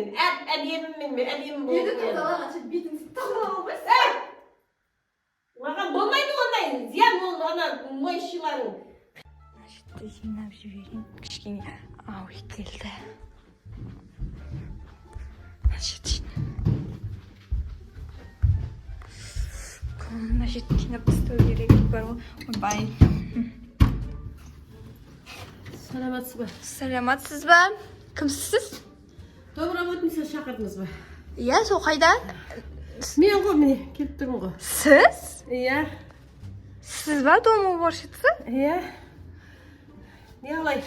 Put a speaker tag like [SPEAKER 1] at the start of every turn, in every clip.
[SPEAKER 1] Әдемім
[SPEAKER 2] Еді тазалағанша бетіңізді тазалап албайсыз.
[SPEAKER 1] Маған болмайды ондай. Зиян ол ана мойшыларың.
[SPEAKER 2] Значит, жинап жіберейін. Кішкене ауыр келді. Значит, жинап тастау керек бар ғой. Ойбай.
[SPEAKER 1] Саламатсыз ба?
[SPEAKER 2] Саламатсыз ба? Кімсіз?
[SPEAKER 1] Добработница шақырдыңыз ба?
[SPEAKER 2] Иә, сол қайда?
[SPEAKER 1] Мен ғой, міне, келіп тұрмын ғой.
[SPEAKER 2] Сіз?
[SPEAKER 1] Иә.
[SPEAKER 2] Сіз ба, дом уборщица?
[SPEAKER 1] Иә. Не алай?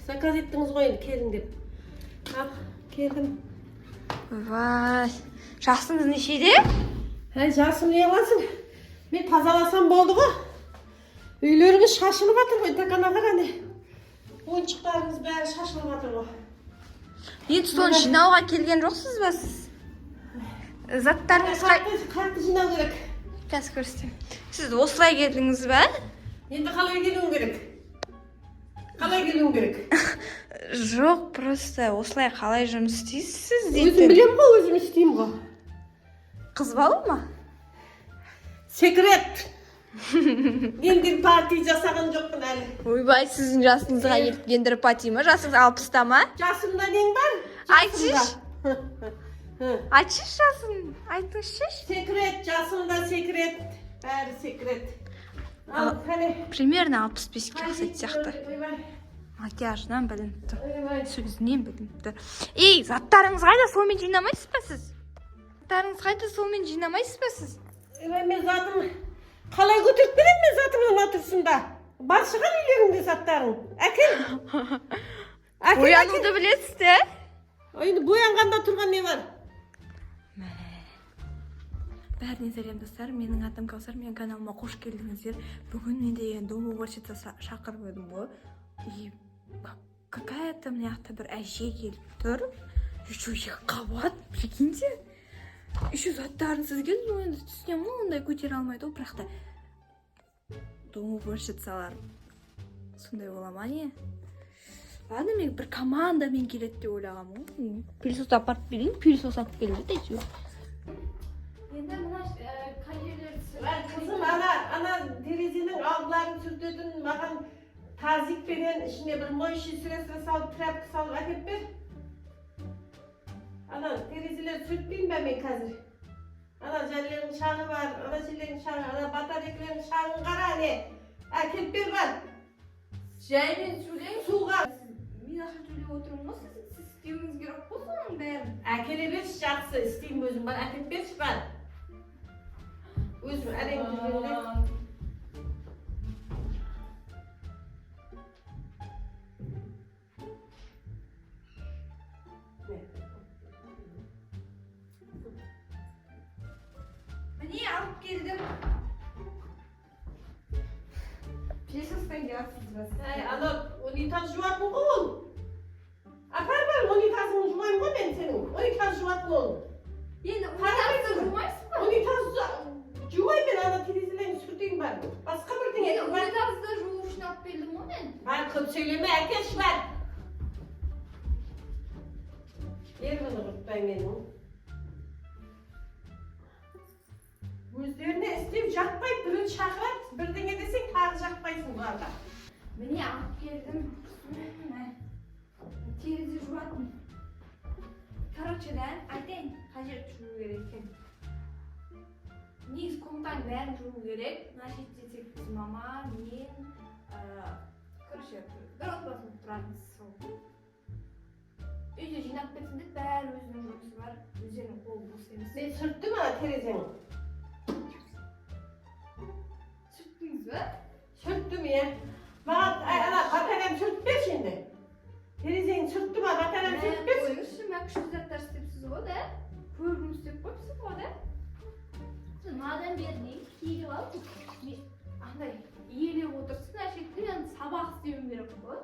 [SPEAKER 1] Заказ еттіңіз ғой, енді келдің деп. Ал, келдім.
[SPEAKER 2] Ойбай. Жасыңыз нешеде?
[SPEAKER 1] Жасым не қыласың? Мен тазаласам болды ғой. Үйлеріңіз шашылып жатыр ғой, тақана қараны. Ойыншықтарыңыз бәрі шашылып жатыр ғой.
[SPEAKER 2] Енді соны жинауға келген жоқсыз ба сіз? Заттарыңыз
[SPEAKER 1] Қатты жинау керек.
[SPEAKER 2] Қазір көрсетейін. Сіз осылай келдіңіз ба?
[SPEAKER 1] Енді қалай келуің керек? Қалай келуің керек?
[SPEAKER 2] Жоқ, просто осылай қалай жұмыс істейсіз дейді.
[SPEAKER 1] Өзім білем ғой, өзім істеймін ғой.
[SPEAKER 2] Қыз бала ма?
[SPEAKER 1] Секрет. Гендер пати жасаған жоқпын әлі.
[SPEAKER 2] Ойбай, сіздің жасыңызға келіп гендер пати ма? Жасыңыз 60-та ма?
[SPEAKER 1] Жасымда нең бар?
[SPEAKER 2] Айтшы. Айтшы жасын. Айтыңызшы.
[SPEAKER 1] Секрет, жасымда секрет. Бәрі секрет. Ал, қане.
[SPEAKER 2] Примерно 65-ке ұқсайтын сияқты. Макияжынан білініп тұр. Сөзінен білініп тұр. Ей, заттарыңыз қайда, солмен жинамайсыз ба сіз? Заттарыңыз қайда, солмен жинамайсыз ба сіз?
[SPEAKER 1] Мен затым қалай көтеріп берем мен затымның отырсында? Бар шығар үйлеріңде заттарың. Әкел.
[SPEAKER 2] Боянуды білесіз де?
[SPEAKER 1] Енді боянғанда тұрған не бар?
[SPEAKER 2] Бәріне сәлем достар, менің атым Каусар, менің каналыма қош келдіңіздер. Бүгін менде дом уборщица шақырып едім ғой. И какая-то мына жақта бір әже келіп тұр. Еще екі қабат, прикиньте. Еще заттарын сізге енді түсінемін ғой, ондай көтере алмайды ғой, бірақ та дом уборщицалар сондай бола ма не? Ладно, мен бір командамен келеді деп ойлағанмын ғой. Пылесос апарып берейін, пылесос алып келді әйтеуір. Енді мына қай
[SPEAKER 1] Қызым, ана терезенің алдыларын сүртетін маған тазикпенен ішіне бір моющий средство салып, тряпка салып әкеп бер. Ана терезелер сүртпеймін бе мен қазір? Ана жерлердің шаңы бар, ана жерлердің шаңы, ана батарейкілердің шаңын қара, не? Әкеп бер бар.
[SPEAKER 2] жаймен сөйлейін.
[SPEAKER 1] Суға.
[SPEAKER 2] Мен ақша төлеп отырмын ғой, сіз істеуіңіз керек қой соның бәрін.
[SPEAKER 1] Әкеле берші, жақсы, істеймін өзім бар, әкеп берші бар. Өзім әрең жүргенде.
[SPEAKER 2] Міне алып келдім. Пылесостан келіпсіз ба?
[SPEAKER 1] Ана унитаз жуатын ғой ол. Апар бар, унитазыңды жуайын ғой мен сенің. Унитаз жуатын ол.
[SPEAKER 2] Енді унитазды жумайсыз ба?
[SPEAKER 1] Унитаз жуайын мен, ана терезелерін сүртейін бар. Басқа бірдеңе
[SPEAKER 2] Енді
[SPEAKER 1] бар.
[SPEAKER 2] унитазды жуу үшін алып келдім ғой мен.
[SPEAKER 1] Бар, көп сөйлеме, әкелші бар. Бер бұны құртпай менің. Өздеріне істеп жақпайды, бірін шақырады, бірдеңе десең тағы жақпайсың бұларға.
[SPEAKER 2] Міне алып келдім. Терезе жуатын. Короче, да, айтайын, қажет жуу керек екен. Негізі комнатаның бәрін жуу керек. Значит, десек біз мама, мен, короче, бір отбасын тұрамыз сол. Үйде жинап кетсіндік, бәрі өзінің жұмысы бар, өздерінің қолы бос емес.
[SPEAKER 1] Мен сүрттім ана терезені.
[SPEAKER 2] Сүрттіңіз ба?
[SPEAKER 1] Сүрттім, иә. Маған ана батареям сүртіп берші енді. Терезені сүртті ма, батареям сүртіп берші.
[SPEAKER 2] Қойыңызшы, мә күшті заттар істепсіз ғой, да? Көргім істеп қойыпсыз ғой, да? Мынадан бердей, киіп алып, андай иелеп отырсың, значит, мен сабақ істеуім керек қой.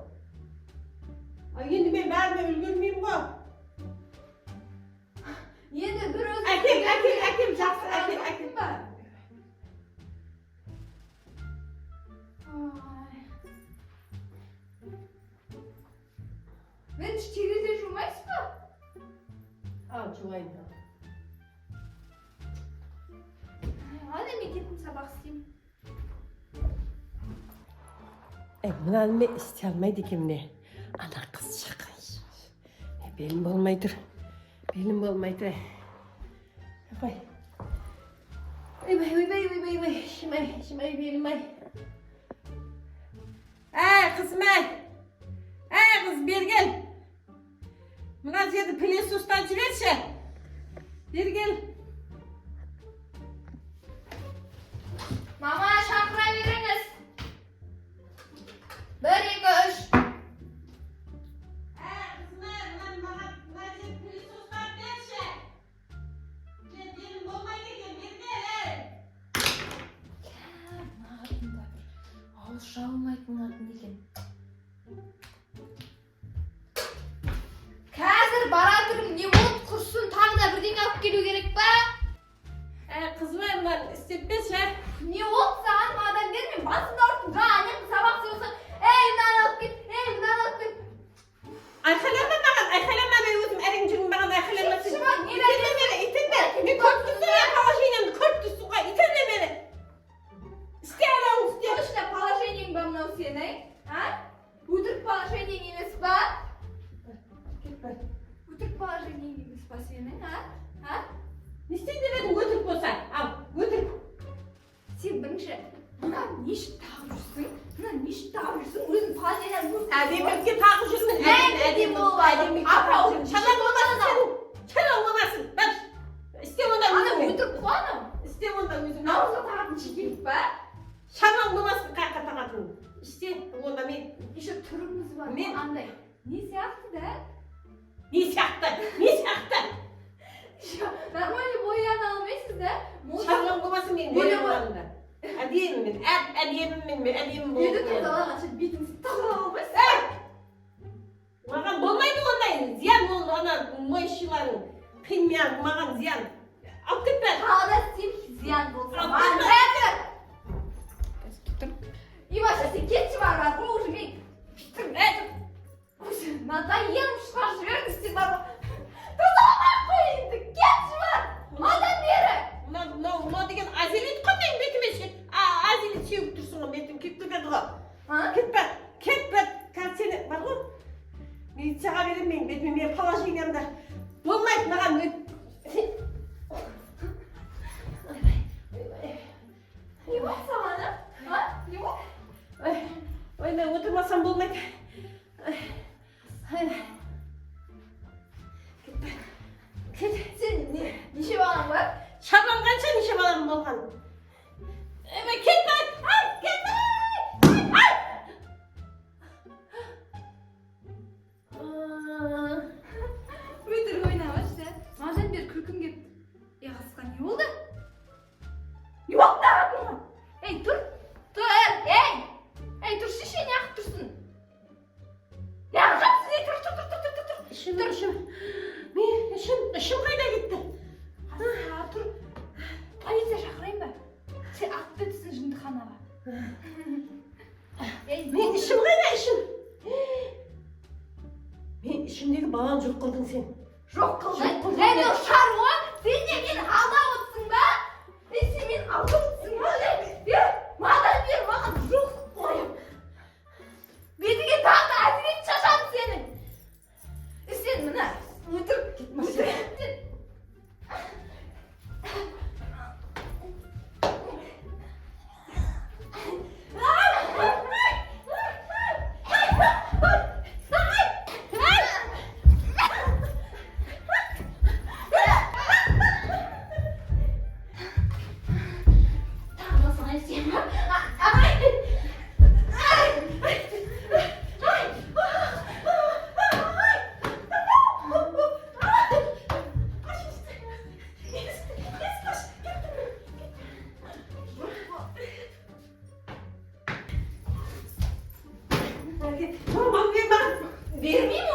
[SPEAKER 1] Енді мен бәріне үлгермеймін ғой.
[SPEAKER 2] Енді бір өзі...
[SPEAKER 1] Әкел, жақсы, әкел.
[SPEAKER 2] Мен терезе жумайсыз ба?
[SPEAKER 1] жуайын.
[SPEAKER 2] Hadi mi gittim sabah isteyeyim.
[SPEAKER 1] Mınanı men istey almaydı kimne. Ana kız şaka. Benim olmaydır. Benim olmaydır. Vay. Vay. Şimay benim ay. Kızım ay. Kız bir gel. Mınaz yedi Plesus'tan çıverse. Bir gel.
[SPEAKER 2] Mama şakra veriniz. Bir iki üç.
[SPEAKER 1] Kızım ay. Mınaz yedi Plesus'tan verse. Benim olmaydı ki bir gel.
[SPEAKER 2] Ауызша алмайтын екен. Қазір бара тұрып не болып құрсын, тағы да бірдеңе алып келу керек па?
[SPEAKER 1] Kızım ay bunlar istetmez ha.
[SPEAKER 2] Не болды саған мадан берме, басымды ауырттың. Жаңа анем сабақ сөйлесең, мынаны алып кет, мынаны алып кет.
[SPEAKER 1] Ayxalanma mаған, ayxalanma ben өзім әрің жүрім маған ayxalanmasın.
[SPEAKER 2] Şuna,
[SPEAKER 1] İtende. Ben korktusun ya palaşıyla korktusun ha. İtende beni. İste alalım iste.
[SPEAKER 2] Точно положениең ба мынау сенің? Өтірік положениең емес па? Өтірік положениең емес па сенің,
[SPEAKER 1] Ne isteyді benim götürüp olsa? Al götür.
[SPEAKER 2] Сен бірінші, мына не үшін тағып жүрсің? Мына не үшін тағып жүрсің? Өзің положениең көрсің.
[SPEAKER 1] Әдемілікке тағып жүрмін.
[SPEAKER 2] Әдемі болып. Апа,
[SPEAKER 1] Çalan olmasın senin. Çalan olmasın. Bak. İste ondan
[SPEAKER 2] Ана
[SPEAKER 1] üzülme.
[SPEAKER 2] өтірік қой анау.
[SPEAKER 1] İste ondan üzülme.
[SPEAKER 2] Аузына тағатын шекелік па?
[SPEAKER 1] Çalan olmasın қаққа тағатын. İste onda men.
[SPEAKER 2] Еще түріңіз бар.
[SPEAKER 1] Мен-
[SPEAKER 2] андай. Не сияқты да?
[SPEAKER 1] Ne сияқты? Ne сияқты?
[SPEAKER 2] Нормально бояна алмайсыз да?
[SPEAKER 1] Çalan olmasın men.
[SPEAKER 2] Böyle
[SPEAKER 1] Böyle
[SPEAKER 2] mi?
[SPEAKER 1] olanında. Әдемі мен. Әдемі
[SPEAKER 2] Беті
[SPEAKER 1] болып.
[SPEAKER 2] тазалағанша бетіңізді тазалап алмайсыз.
[SPEAKER 1] Маған болмайды ондай. Зиян ол ана мойшыларың. Қимияң маған зиян. Алып кетпе.
[SPEAKER 2] Тағы да сен зиян болса.
[SPEAKER 1] Ал,
[SPEAKER 2] Маған
[SPEAKER 1] кетпе.
[SPEAKER 2] бәрібір. И вообще сен кетші бар ғой уже мен. Надоел шығарып жіберіңіз сен бар ғой. Тазаламай ақ қой енді. Кетші бар. Одан бері.
[SPEAKER 1] Мынау деген азелит қой менің бетіме ше. Азелит сеуіп тұрсың ғой бетім кетпеді ғой. Кетпе. Қазір сені бар ғой. Милицияға беремін менің бетіме. Менің положениямда болмайды маған.
[SPEAKER 2] Не болды саған, Не болды?
[SPEAKER 1] Ой, мен отырмасам болмайды.
[SPEAKER 2] Сен неше балаң бар?
[SPEAKER 1] Шабан қанша неше балам болған? Кетпе! Кетпе!
[SPEAKER 2] Өтірік ойнамашы. Маған бері күлкім кетті. Қасқа не болды? Не болды ағатыңға? Тұр! Тұршы ше, не ақып тұрсың? Не ақып жатсың? Тұр!
[SPEAKER 1] Ішім қайда кетті?
[SPEAKER 2] Қасқа, тұр. Полиция шақырайын ба? Сен атып кетсің жындыханаға.
[SPEAKER 1] Мен ішім қайда ішім? Мен ішімдегі баланы жоқ қылдың сен.
[SPEAKER 2] Жоқ қылдың? Ол шаруа? Сен де мені алдап отырсың ба? Сен мені алдап отырсың ба? Маған бер, маған жоқ қойып. Бетіңе тағы да әдебиет шашады сенің. Сен мына өтірік кетмеші. Vermeyeyim